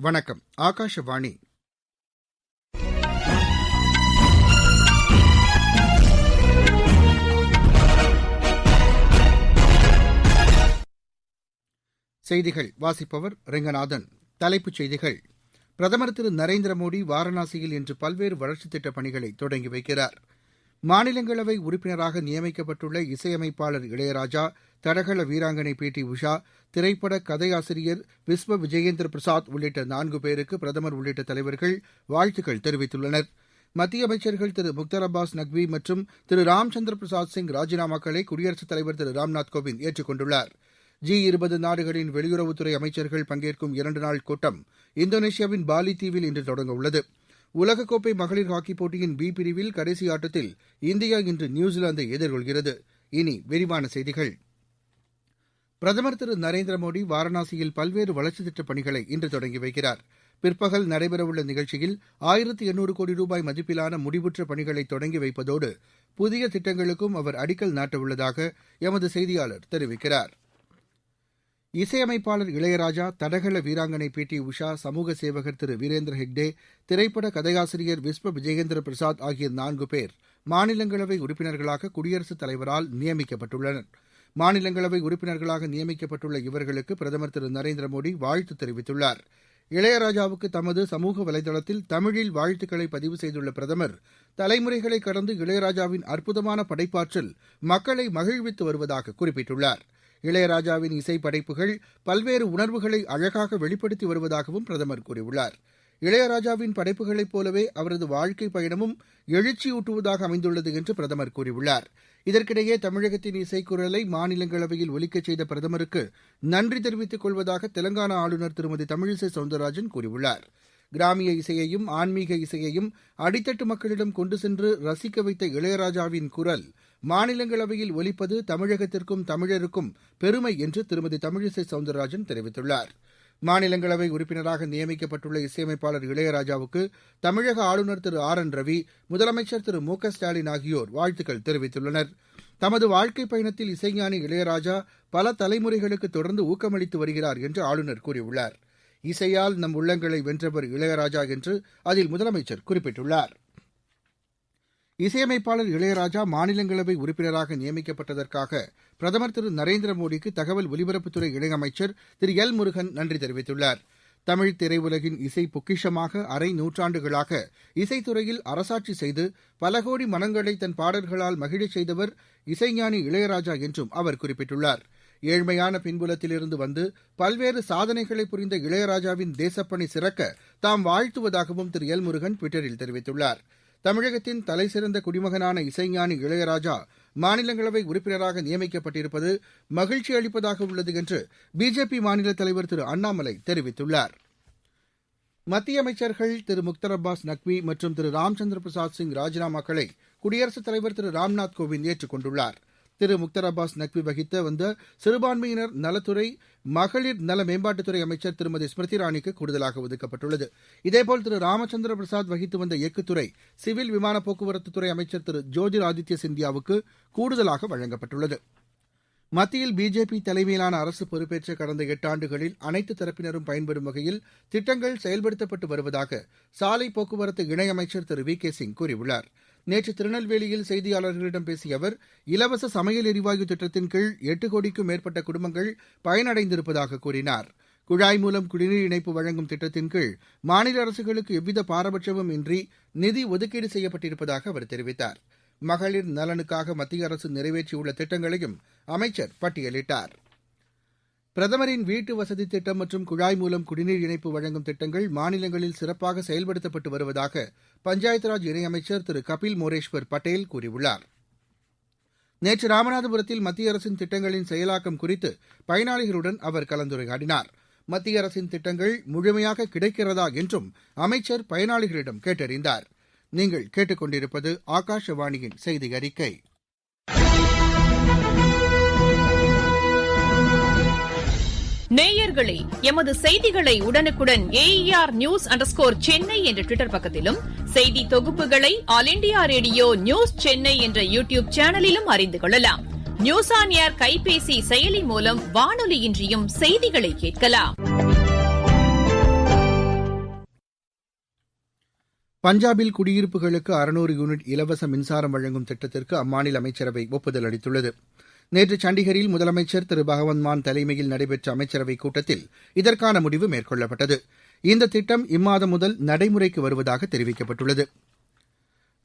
வணக்கம். ஆகாஷவாணி. செய்திகள் வாசிப்பவர் ரெங்கநாதன். தலைப்புச் செய்திகள். பிரதமர் திரு நரேந்திர மோடி வாரணாசியில் இன்று பல்வேறு வளர்ச்சித் திட்டப் பணிகளை தொடங்கி வைக்கிறார். மாநிலங்களவை உறுப்பினராக நியமிக்கப்பட்டுள்ள இசையமைப்பாளர் இளையராஜா, தடகள வீராங்கனை பி டி உஷா, திரைப்பட கதையாசிரியர் விஸ்வ விஜயேந்திர பிரசாத் உள்ளிட்ட 4 பேருக்கு பிரதமர் உள்ளிட்ட தலைவர்கள் வாழ்த்துக்கள் தெரிவித்துள்ளனர். மத்திய அமைச்சர்கள் திரு முக்தார் அப்பாஸ் நக்வி மற்றும் திரு ராம்சந்திர பிரசாத் சிங் ராஜினாமாக்களை குடியரசுத் தலைவர் திரு ராம்நாத் கோவிந்த் ஏற்றுக் கொண்டுள்ளார். G20 நாடுகளின் வெளியுறவுத்துறை அமைச்சர்கள் பங்கேற்கும் 2 நாள் கூட்டம் இந்தோனேஷியாவின் பாலி தீவில் இன்று தொடங்கவுள்ளது. உலகக்கோப்பை மகளிர் ஹாக்கிப் போட்டியின் பி பிரிவில் கடைசி ஆட்டத்தில் இந்தியா இன்று நியூசிலாந்தை எதிர்கொள்கிறது. இனி விரிவான செய்திகள். பிரதமர் திரு நரேந்திர மோடி வாரணாசியில் பல்வேறு வளர்ச்சித் திட்டப் பணிகளை இன்று தொடங்கி வைக்கிறார். பிற்பகல் நடைபெறவுள்ள நிகழ்ச்சியில் 1800 கோடி ரூபாய் மதிப்பிலான முடிவுற்ற பணிகளை தொடங்கி வைப்பதோடு புதிய திட்டங்களுக்கும் அவர் அடிக்கல் நாட்டவுள்ளதாக எமது செய்தியாளர் தெரிவிக்கிறார். இசையமைப்பாளர் இளையராஜா, தடகள வீராங்கனை பி டி உஷா, சமூக சேவகர் திரு வீரேந்திர ஹெக்டே, திரைப்பட கதையாசிரியர் விஸ்வ விஜயேந்திர பிரசாத் ஆகிய 4 பேர் மாநிலங்களவை உறுப்பினர்களாக குடியரசுத் தலைவரால் நியமிக்கப்பட்டுள்ளனர். மாநிலங்களவை உறுப்பினர்களாக நியமிக்கப்பட்டுள்ள இவர்களுக்கு பிரதமர் திரு நரேந்திர மோடி வாழ்த்து தெரிவித்துள்ளார். இளையராஜாவுக்கு தமது சமூக வலைதளத்தில் தமிழில் வாழ்த்துக்களை பதிவு செய்துள்ள பிரதமர், தலைமுறைகளை கடந்து இளையராஜாவின் அற்புதமான படைப்பாற்றல் மக்களை மகிழ்வித்து வருவதாக குறிப்பிட்டுள்ளார். இளையராஜாவின் இசை படைப்புகள் பல்வேறு உணர்வுகளை அழகாக வெளிப்படுத்தி வருவதாகவும் பிரதமர் கூறியுள்ளார். இளையராஜாவின் படைப்புகளைப் போலவே அவரது வாழ்க்கை பயணமும் எழுச்சியூட்டுவதாக அமைந்துள்ளது என்று பிரதமர் கூறியுள்ளார். இதற்கிடையே தமிழகத்தின் இசைக்குரலை மாநிலங்களவையில் ஒலிக்கச் செய்த பிரதமருக்கு நன்றி தெரிவித்துக் கொள்வதாக தெலங்கானா ஆளுநர் திருமதி தமிழிசை சவுந்தரராஜன் கூறியுள்ளார். கிராமிய இசையையும் ஆன்மீக இசையையும் அடித்தட்டு மக்களிடம் கொண்டு சென்று ரசிக்க வைத்த இளையராஜாவின் குரல் மாநிலங்களவையில் ஒலிப்பது தமிழகத்திற்கும் தமிழருக்கும் பெருமை என்று திருமதி தமிழிசை சவுந்தரராஜன் தெரிவித்துள்ளார். மாநிலங்களவை உறுப்பினராக நியமிக்கப்பட்டுள்ள இசையமைப்பாளர் இளையராஜாவுக்கு தமிழக ஆளுநர் திரு ஆர் என் ரவி, முதலமைச்சர் திரு மு க ஸ்டாலின் ஆகியோர் வாழ்த்துக்கள் தெரிவித்துள்ளனர். தமது வாழ்க்கை பயணத்தில் இசைஞானி இளையராஜா பல தலைமுறைகளுக்கு தொடர்ந்து ஊக்கமளித்து வருகிறார் என்று ஆளுநர் கூறியுள்ளார். இசையால் நம் உள்ளங்களை வென்றவர் இளையராஜா என்று அதில் முதலமைச்சர் குறிப்பிட்டுள்ளார். இசையமைப்பாளர் இளையராஜா மாநிலங்களவை உறுப்பினராக நியமிக்கப்பட்டதற்காக பிரதமர் திரு நரேந்திர மோடிக்கு தகவல் ஒலிபரப்புத்துறை இணையமைச்சர் திரு எல் முருகன் நன்றி தெரிவித்துள்ளார். தமிழ் திரையுலகின் இசை பொக்கிஷமாக அரை நூற்றாண்டுகளாக இசைத்துறையில் அரசாட்சி செய்து பல கோடி மனங்களை தன் பாடல்களால் மகிழச் செய்தவர் இசைஞானி இளையராஜா என்றும் அவர் குறிப்பிட்டுள்ளார். ஏழ்மையான பின்புலத்திலிருந்து வந்து பல்வேறு சாதனைகளை புரிந்த இளையராஜாவின் தேசப்பணி சிறக்க தாம் வாழ்த்துவதாகவும் திரு எல் முருகன் ட்விட்டரில் தெரிவித்துள்ளார். தமிழகத்தின் தலைசிறந்த குடிமகனான இசைஞானி இளையராஜா மாநிலங்களவை உறுப்பினராக நியமிக்கப்பட்டிருப்பது மகிழ்ச்சி அளிப்பதாக உள்ளது என்று பிஜேபி மாநில தலைவர் திரு அண்ணாமலை தெரிவித்துள்ளார். மத்திய அமைச்சர்கள் திரு முக்தார் அப்பாஸ் நக்வி மற்றும் திரு ராம்சந்திர பிரசாத் சிங் ராஜினாமாக்களை குடியரசுத் தலைவர் திரு ராம்நாத் கோவிந்த் ஏற்றுக் கொண்டுள்ளார். திரு முக்தார் அப்பாஸ் நக்வி வகித்த வந்த சிறுபான்மையினர் நலத்துறை, மகளிர் நல மேம்பாட்டுத்துறை அமைச்சர் திருமதி ஸ்மிருதி இரானிக்கு கூடுதலாக ஒதுக்கப்பட்டுள்ளது. இதேபோல் திரு ராமச்சந்திர பிரசாத் வகித்து வந்த எஃகுத்துறை, சிவில் விமான போக்குவரத்துத்துறை அமைச்சர் திரு ஜோதிர் ஆதித்ய சிந்தியாவுக்கு கூடுதலாக வழங்கப்பட்டுள்ளது. மத்தியில் பிஜேபி தலைமையிலான அரசு பொறுப்பேற்ற கடந்த 8 ஆண்டுகளில் அனைத்து தரப்பினரும் பயன்பெறும் வகையில் திட்டங்கள் செயல்படுத்தப்பட்டு வருவதாக சாலை போக்குவரத்து இணையமைச்சர் திரு வி கே சிங் கூறியுள்ளார். நேற்று திருநெல்வேலியில் செய்தியாளர்களிடம் பேசிய அவர், இலவச சமையல் எரிவாயு திட்டத்தின் கீழ் 8 கோடிக்கும் மேற்பட்ட குடும்பங்கள் பயனடைந்திருப்பதாக கூறினார். குழாய் மூலம் குடிநீர் இணைப்பு வழங்கும் திட்டத்தின் கீழ் மாநில அரசுகளுக்கு எவ்வித பாரபட்சமும் இன்றி நிதி ஒதுக்கீடு செய்யப்பட்டிருப்பதாக அவர் தெரிவித்தார். மகளிர் நலனுக்காக மத்திய அரசு நிறைவேற்றியுள்ள திட்டங்களையும் அமைச்சர் பட்டியலிட்டார். பிரதமரின் வீட்டு வசதி திட்டம் மற்றும் குழாய் மூலம் குடிநீர் இணைப்பு வழங்கும் திட்டங்கள் மாநிலங்களில் சிறப்பாக செயல்படுத்தப்பட்டு வருவதாக பஞ்சாயத் ராஜ் இணையமைச்சர் திரு கபில் மோரேஸ்வர் பட்டேல் கூறியுள்ளார். நேற்று ராமநாதபுரத்தில் மத்திய அரசின் திட்டங்களின் செயலாக்கம் குறித்து பயனாளிகளுடன் அவர் கலந்துரையாடினார். மத்திய அரசின் திட்டங்கள் முழுமையாக கிடைக்கிறதா என்றும் அமைச்சர் பயனாளிகளிடம் கேட்டறிந்தார். நீங்கள் கேட்டுக்கொண்டிருப்பது ஆகாஷவாணியின் செய்தி அறிக்கை. நேயர்களே, எமது செய்திகளை உடனுக்குடன் AER News_ சென்னை என்ற ட்விட்டர் பக்கத்திலும், செய்தி தொகுப்புகளை all India radio news Chennai என்ற யூடியூப் சேனலிலும் அறிந்து கொள்ளலாம். நியூஸ் ஆன் ஏர் கைபேசி செயலி மூலம் வானொலியின்றியும் செய்திகளை கேட்கலாம். பஞ்சாபில் குடியிருப்புகளுக்கு 600 யூனிட் இலவச மின்சாரம் வழங்கும் திட்டத்திற்கு அம்மாநில அமைச்சரவை ஒப்புதல் அளித்துள்ளது. நேற்று சண்டிகரில் முதலமைச்சர் திரு பகவந்த் மான் தலைமையில் நடைபெற்ற அமைச்சரவைக் கூட்டத்தில் இதற்கான முடிவு மேற்கொள்ளப்பட்டது. இந்த திட்டம் இம்மாதம் முதல் நடைமுறைக்கு வருவதாக தெரிவிக்கப்பட்டுள்ளது.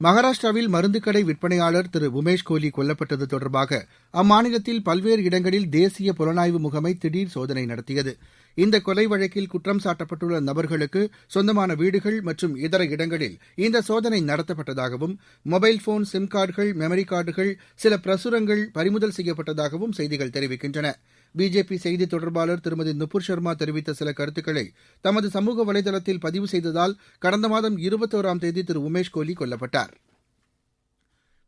மகாராஷ்டிராவில் மருந்துக்கடை விற்பனையாளர் திரு உமேஷ் கோலி கொல்லப்பட்டது தொடர்பாக அம்மாநிலத்தில் பல்வேறு இடங்களில் தேசிய புலனாய்வு முகமை திடீர் சோதனை நடத்தியது. இந்த கொலை வழக்கில் குற்றம் சாட்டப்பட்டுள்ள நபர்களுக்கு சொந்தமான வீடுகள் மற்றும் இதர இடங்களில் இந்த சோதனை நடத்தப்பட்டதாகவும் மொபைல் போன், சிம் கார்டுகள், மெமரி கார்டுகள், சில பிரசுரங்கள் பறிமுதல் செய்யப்பட்டதாகவும் செய்திகள் தெரிவிக்கின்றன. பிஜேபி செய்தி தொடர்பாளர் திருமதி நுபுர் சர்மா தெரிவித்த சில கருத்துக்களை தமது சமூக வலைதளத்தில் பதிவு செய்ததால் கடந்த மாதம் 21ஆம் தேதி திரு உமேஷ் கோலி கொல்லப்பட்டார்.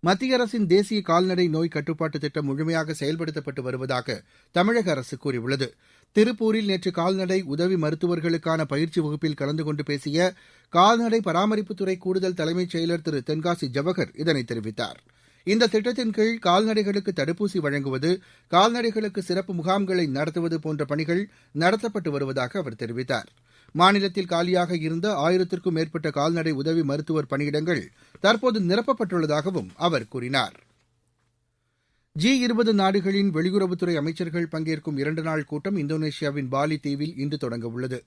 மத்திய அரசின் தேசிய கால்நடை நோய் கட்டுப்பாட்டு திட்டம் முழுமையாக செயல்படுத்தப்பட்டு வருவதாக தமிழக அரசு கூறியுள்ளது. திருப்பூரில் நேற்று கால்நடை உதவி மருத்துவர்களுக்கான பயிற்சி வகுப்பில் கலந்து கொண்டு பேசிய கால்நடை பராமரிப்புத்துறை கூடுதல் தலைமைச் செயலர் திரு தென்காசி ஜவஹர் இதனை தெரிவித்தார். இந்த திட்டத்தின் கீழ் கால்நடைகளுக்கு தடுப்பூசி வழங்குவது, கால்நடைகளுக்கு சிறப்பு முகாம்களை நடத்துவது போன்ற பணிகள் நடத்தப்பட்டு வருவதாக அவர் தெரிவித்தார். மாநிலத்தில் காலியாக இருந்த 1000க்கும் மேற்பட்ட கால்நடை உதவி மருத்துவர் பணியிடங்கள் தற்போது நிரப்பப்பட்டுள்ளதாகவும் அவர் கூறினார். G20 நாடுகளின் வெளியுறவுத்துறை அமைச்சர்கள் பங்கேற்கும் 2 நாள் கூட்டம் இந்தோனேஷியாவின் பாலி தீவில் இன்று தொடங்க உள்ளது.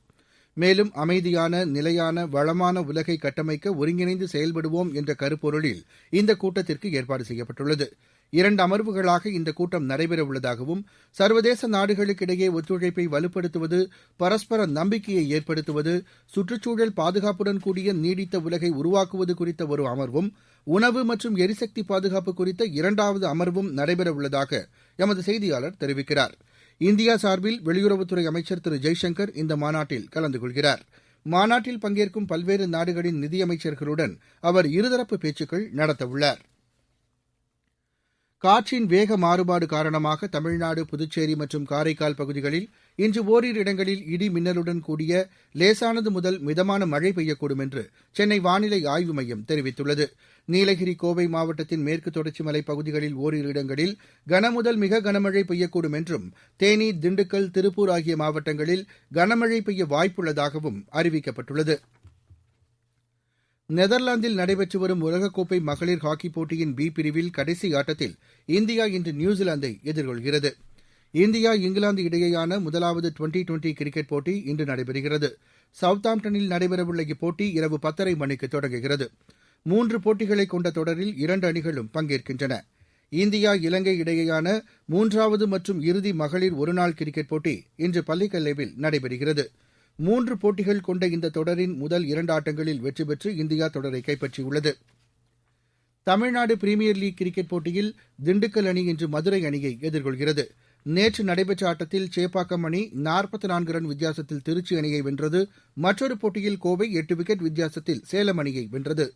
மேலும் அமைதியான, நிலையான, வளமான உலகை கட்டமைக்க ஒருங்கிணைந்து செயல்படுவோம் என்ற கருப்பொருளில் இந்த கூட்டத்திற்கு ஏற்பாடு செய்யப்பட்டுள்ளது. 2 அமர்வுகளாக இந்த கூட்டம் நடைபெறவுள்ளதாகவும் சர்வதேச நாடுகளுக்கிடையே ஒத்துழைப்பை வலுப்படுத்துவது, பரஸ்பர நம்பிக்கையை ஏற்படுத்துவது, சுற்றுச்சூழல் பாதுகாப்புடன் கூடிய நீடித்த உலகை உருவாக்குவது குறித்த ஒரு அமர்வும், உணவு மற்றும் எரிசக்தி பாதுகாப்பு குறித்த 2வது அமர்வும் நடைபெறவுள்ளதாக எமது செய்தியாளர் தெரிவிக்கிறார். இந்தியா சார்பில் வெளியுறவுத்துறை அமைச்சர் திரு ஜெய்சங்கர் இந்த மாநாட்டில் கலந்து கொள்கிறார். மாநாட்டில் பங்கேற்கும் பல்வேறு நாடுகளின் நிதியமைச்சர்களுடன் அவர் இருதரப்பு பேச்சுக்கள் நடத்தவுள்ளார். காற்றின் வேக மாறுபாடு காரணமாக தமிழ்நாடு, புதுச்சேரி மற்றும் காரைக்கால் பகுதிகளில் இன்று ஓரிரு இடங்களில் இடி மின்னலுடன் கூடிய லேசானது முதல் மிதமான மழை பெய்யக்கூடும் என்று சென்னை வானிலை ஆய்வு மையம் தெரிவித்துள்ளது. நீலகிரி, கோவை மாவட்டத்தின் மேற்கு தொடர்ச்சி மலைப் பகுதிகளில் ஓரிரு இடங்களில் கனமுதல் மிக கனமழை பெய்யக்கூடும் என்றும், தேனி, திண்டுக்கல், திருப்பூர் ஆகிய மாவட்டங்களில் கனமழை பெய்ய வாய்ப்புள்ளதாகவும் அறிவிக்கப்பட்டுள்ளது. நெதர்லாந்தில் நடைபெற்று வரும் உலகக்கோப்பை மகளிர் ஹாக்கிப் போட்டியின் பி பிரிவில் கடைசி ஆட்டத்தில் இந்தியா இன்று நியூசிலாந்தை எதிர்கொள்கிறது. இந்தியா, இங்கிலாந்து இடையேயான முதலாவது டுவெண்டி கிரிக்கெட் போட்டி இன்று நடைபெறுகிறது. சவுத்தாம்ப்டனில் நடைபெறவுள்ள இப்போட்டி இரவு 10:30 மணிக்கு தொடங்குகிறது. 3 போட்டிகளை கொண்ட தொடரில் 2 அணிகளும் பங்கேற்கின்றன. இந்தியா, இலங்கை இடையேயான 3வது மற்றும் இறுதி மகளிர் ஒருநாள் கிரிக்கெட் போட்டி இன்று பள்ளிக்கல்லேவில் நடைபெறுகிறது. 3 போட்டிகள் கொண்ட இந்த தொடரின் முதல் 2 ஆட்டங்களில் வெற்றி பெற்று இந்தியா தொடரை கைப்பற்றியுள்ளது. தமிழ்நாடு பிரீமியர் லீக் கிரிக்கெட் போட்டியில் திண்டுக்கல் அணி இன்று மதுரை அணியை எதிர்கொள்கிறது. நேற்று நடைபெற்ற ஆட்டத்தில் சேப்பாக்கம் அணி 44 ரன் வித்தியாசத்தில் திருச்சி அணியை வென்றது. மற்றொரு போட்டியில் கோவை 8 விக்கெட் வித்தியாசத்தில் சேலம் அணியை வென்றது.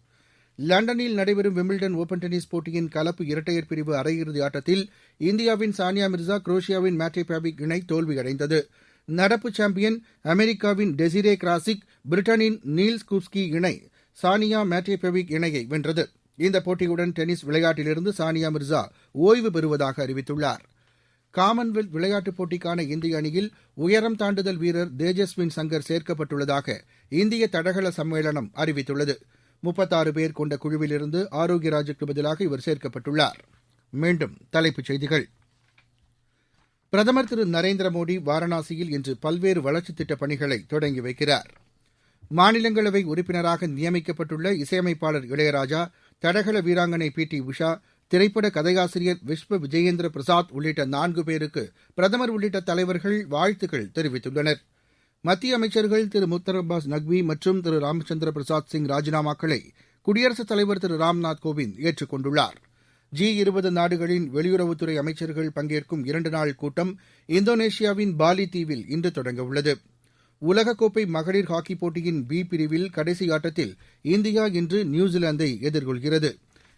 லண்டனில் நடைபெறும் விம்பிள்டன் ஓபன் டென்னிஸ் போட்டியின் கலப்பு இரட்டையர் பிரிவு அரையிறுதி ஆட்டத்தில் இந்தியாவின் சானியா மிர்சா, குரோஷியாவின் மேட்டே பேவிக் இணை தோல்வியடைந்தது. நடப்பு சாம்பியன் அமெரிக்காவின் டெசிரே கிராசிக், பிரிட்டனின் நீல் ஸ்கூப்ஸ்கி இணை சானியா மேட்டேபெவிக் இணையை வென்றது. இந்த போட்டியுடன் டென்னிஸ் விளையாட்டிலிருந்து சானியா மிர்சா ஓய்வு பெறுவதாக அறிவித்துள்ளார். காமன்வெல்த் விளையாட்டுப் போட்டிக்கான இந்திய அணியில் உயரம் தாண்டுதல் வீரர் தேஜஸ்வின் சங்கர் சேர்க்கப்பட்டுள்ளதாக இந்திய தடகள சம்மேளனம் அறிவித்துள்ளது. 36 பேர் கொண்ட குழுவிலிருந்து ஆரோக்கியராஜுக்கு பதிலாக இவர் சேர்க்கப்பட்டுள்ளார். மீண்டும் தலைப்புச் செய்திகள். பிரதமர் திரு நரேந்திர மோடி வாரணாசியில் இன்று பல்வேறு வளர்ச்சித் திட்டப் பணிகளை தொடங்கி வைக்கிறார். மாநிலங்களவை உறுப்பினராக நியமிக்கப்பட்டுள்ள இசையமைப்பாளர் இளையராஜா, தடகள வீராங்கனை பி.டி. உஷா, திரைப்பட கதையாசிரியர் விஸ்வ விஜயேந்திர பிரசாத் உள்ளிட்ட 4 பேருக்கு பிரதமர் உள்ளிட்ட தலைவர்கள் வாழ்த்துக்கள் தெரிவித்துள்ளனர். மத்திய அமைச்சர்கள் திரு முக்தார் அப்பாஸ் நக்வி மற்றும் திரு ராமச்சந்திர பிரசாத் சிங் ராஜினாமாக்களை குடியரசுத் தலைவர் திரு ராம்நாத் கோவிந்த் ஏற்றுக் கொண்டுள்ளார். G20 நாடுகளின் வெளியுறவுத்துறை அமைச்சர்கள் பங்கேற்கும் 2 நாள் கூட்டம் இந்தோனேஷியாவின் பாலி தீவில் இன்று தொடங்கவுள்ளது. உலகக்கோப்பை மகளிர் ஹாக்கிப் போட்டியின் பி பிரிவில் கடைசி ஆட்டத்தில் இந்தியா இன்று நியூசிலாந்தை எதிர்கொள்கிறது.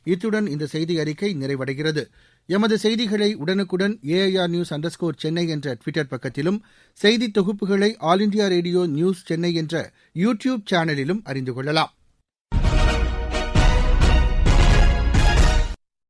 இத்துடன் இந்த செய்தி அறிக்கை நிறைவடைகிறது. எமது செய்திகளை உடனுக்குடன் AIR News _சென்னை என்ற ட்விட்டர் பக்கத்திலும், செய்தி தொகுப்புகளை all India radio news Chennai என்ற யூடியூப் சேனலிலும் அறிந்து கொள்ளலாம்.